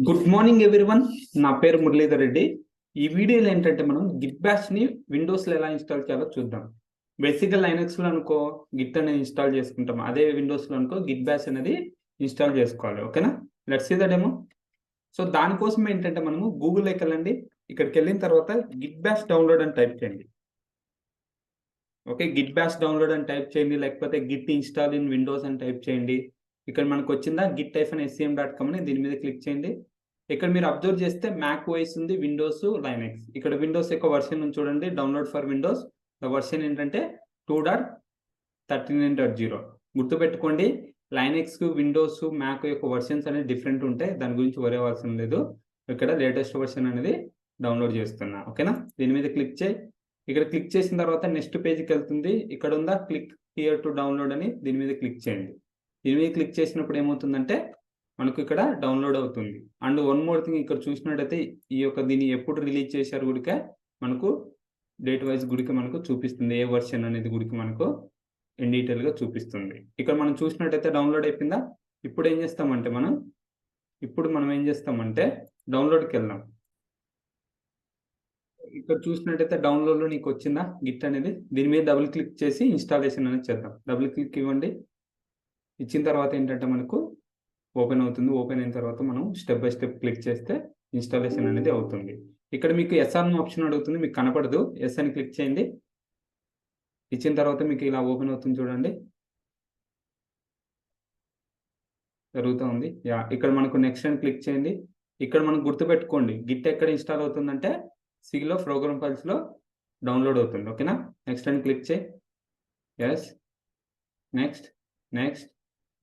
Good morning everyone. నా పేరు మురళీధర్ రెడ్డి. ఈ వీడియోలో ఏంటంటే మనం గిట్ బ్యాష్ ని విండోస్ లో ఎలా ఇన్స్టాల్ చేయాలో చూద్దాం. బేసిక్గా లైనక్స్ లో అనుకో గిట్ అనేది ఇన్స్టాల్ చేసుకుంటాం, అదే విండోస్ లో అనుకో గిట్ బ్యాష్ అనేది ఇన్స్టాల్ చేసుకోవాలి. ఓకేనా, let's see the demo. So దానికోసం ఏంటంటే మనము గూగుల్లోకి వెళ్ళండి. ఇక్కడికి వెళ్ళిన తర్వాత గిట్ బ్యాష్ డౌన్లోడ్ అని టైప్ చేయండి. ఓకే, గిట్ బ్యాష్ డౌన్లోడ్ అని టైప్ చేయండి, లేకపోతే గిట్ ఇన్స్టాల్ ఇన్ విండోస్ అని టైప్ చేయండి. ఇక్కడ మనకు వచ్చిందా git-scm.com అని, దీని మీద క్లిక్ చేయండి. ఇక్కడ మీరు అబ్జర్వ్ చేస్తే మ్యాక్ ఓఎస్ ఉంది, విండోస్, లైనక్స్. ఇక్కడ విండోస్ యొక్క వర్షన్ చూడండి, download for Windows. The version ఏంటంటే 2.39.0. గుర్తుపెట్టుకోండి, లైనక్స్, విండోస్, మ్యాక్ యొక్క వర్షన్స్ అనేది డిఫరెంట్ ఉంటాయి, దాని గురించి వరే అవసరం లేదు. ఇక్కడ లేటెస్ట్ వర్షన్ అనేది డౌన్లోడ్ చేస్తున్నా. ఓకేనా, దీని మీద క్లిక్ చేయి. ఇక్కడ క్లిక్ చేసిన తర్వాత నెక్స్ట్ పేజ్కి వెళ్తుంది. ఇక్కడ ఉందా క్లిక్ హియర్ టు డౌన్లోడ్ అని, దీని మీద క్లిక్ చేయండి. దీని మీద క్లిక్ చేసినప్పుడు ఏమవుతుందంటే మనకు ఇక్కడ డౌన్లోడ్ అవుతుంది. అండ్ వన్ మోర్ థింగ్, ఇక్కడ చూసినట్టయితే ఈ యొక్క దీన్ని ఎప్పుడు రిలీజ్ చేశారు గుడికే మనకు డేట్ వైజ్ గుడికి మనకు చూపిస్తుంది, ఏ వర్షన్ అనేది గుడికి మనకు ఇన్ డీటెయిల్గా చూపిస్తుంది. ఇక్కడ మనం చూసినట్టయితే డౌన్లోడ్ అయిపోయిందా. ఇప్పుడు ఏం చేస్తామంటే మనం ఏం చేస్తామంటే డౌన్లోడ్కి వెళ్దాం. ఇక్కడ చూసినట్టయితే డౌన్లోడ్లో నీకు వచ్చిందా గిట్ అనేది, దీని మీద డబుల్ క్లిక్ చేసి ఇన్స్టాలేషన్ అనేది చేద్దాం. డబుల్ క్లిక్ ఇవ్వండి. ఇచ్చిన తర్వాత ఏంటంటే మనకు ఓపెన్ అవుతుంది. ఓపెన్ అయిన తర్వాత మనం స్టెప్ బై స్టెప్ క్లిక్ చేస్తే ఇన్స్టాలేషన్ అనేది అవుతుంది. ఇక్కడ మీకు ఎస్ అన్న ఆప్షన్ అడుగుతుంది, మీకు కనపడదు. ఎస్ అని క్లిక్ చేయండి. ఇచ్చిన తర్వాత మీకు ఇలా ఓపెన్ అవుతుంది చూడండి, జరుగుతూ ఉంది. ఇక్కడ మనకు నెక్స్ట్ అని క్లిక్ చేయండి. ఇక్కడ మనం గుర్తుపెట్టుకోండి, గిట్ ఎక్కడ ఇన్స్టాల్ అవుతుందంటే సిలో ప్రోగ్రామ్ ఫైల్స్లో డౌన్లోడ్ అవుతుంది. ఓకేనా, నెక్స్ట్ అని క్లిక్ చేయి. Yes, next, next,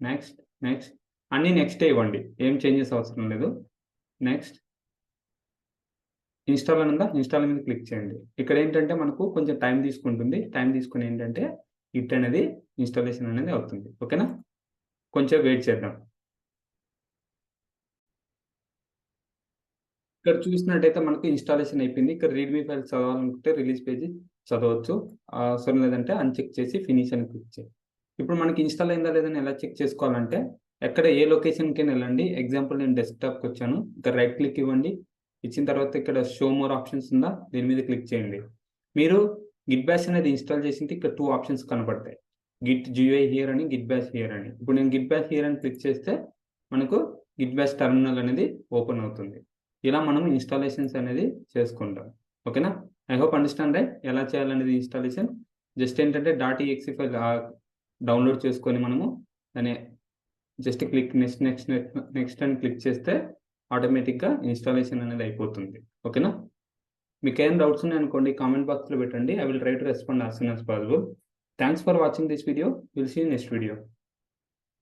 next, next, అన్నీ నెక్స్ట్ ఇవ్వండి, ఏం చేంజెస్ అవసరం లేదు. నెక్స్ట్, ఇన్స్టాల్ అని ఉందా, ఇన్స్టాల్ మీద క్లిక్ చేయండి. ఇక్కడ ఏంటంటే మనకు కొంచెం టైం తీసుకుంటుంది. టైం తీసుకుని ఏంటంటే గిట్ అనేది ఇన్స్టాలేషన్ అనేది అవుతుంది. ఓకేనా, కొంచెం వెయిట్ చేద్దాం. ఇక్కడ చూసినట్టయితే మనకు ఇన్స్టాలేషన్ అయిపోయింది. ఇక్కడ రీడ్మీ ఫైల్స్ చదవాలనుకుంటే రిలీజ్ పేజీ చదవచ్చు, అవసరం లేదంటే అన్చెక్ చేసి ఫినిష్ అని క్లిక్ చేయి. ఇప్పుడు మనకి ఇన్స్టాల్ అయిందా లేదని ఎలా చెక్ చేసుకోవాలంటే ఎక్కడ ఏ లొకేషన్కి వెళ్ళండి. ఎగ్జాంపుల్ నేను డెస్క్టాప్కి వచ్చాను. ఇక్కడ రైట్ క్లిక్ ఇవ్వండి. ఇచ్చిన తర్వాత ఇక్కడ షో మోర్ ఆప్షన్స్ ఉందా, దీని మీద క్లిక్ చేయండి. మీరు గిట్ బ్యాష్ అనేది ఇన్స్టాల్ చేసింటే ఇక్కడ 2 ఆప్షన్స్ కనపడతాయి, గిట్ GUI హియర్ అని, గిట్ బ్యాష్ హియర్ అని. ఇప్పుడు నేను గిట్ బ్యాష్ హియర్ అని క్లిక్ చేస్తే మనకు గిట్ బ్యాష్ టర్మినల్ అనేది ఓపెన్ అవుతుంది. ఇలా మనం ఇన్స్టాలేషన్స్ అనేది చేసుకుంటాం. ఓకేనా, ఐ హోప్ అండర్స్టాండ్ రైట్ ఎలా చేయాలనేది ఇన్స్టాలేషన్. జస్ట్ ఏంటంటే .exe ఫైల్ డౌన్లోడ్ చేసుకొని మనము దాన్ని just click next next next అని క్లిక్ చేస్తే ఆటోమేటిక్గా ఇన్స్టాలేషన్ అనేది అయిపోతుంది. ఓకేనా, మీకు ఏం డౌట్స్ ఉన్నాయనుకోండి కామెంట్ బాక్స్లో పెట్టండి. I will try to respond as soon as possible. Thanks for watching this video. Will see you next video.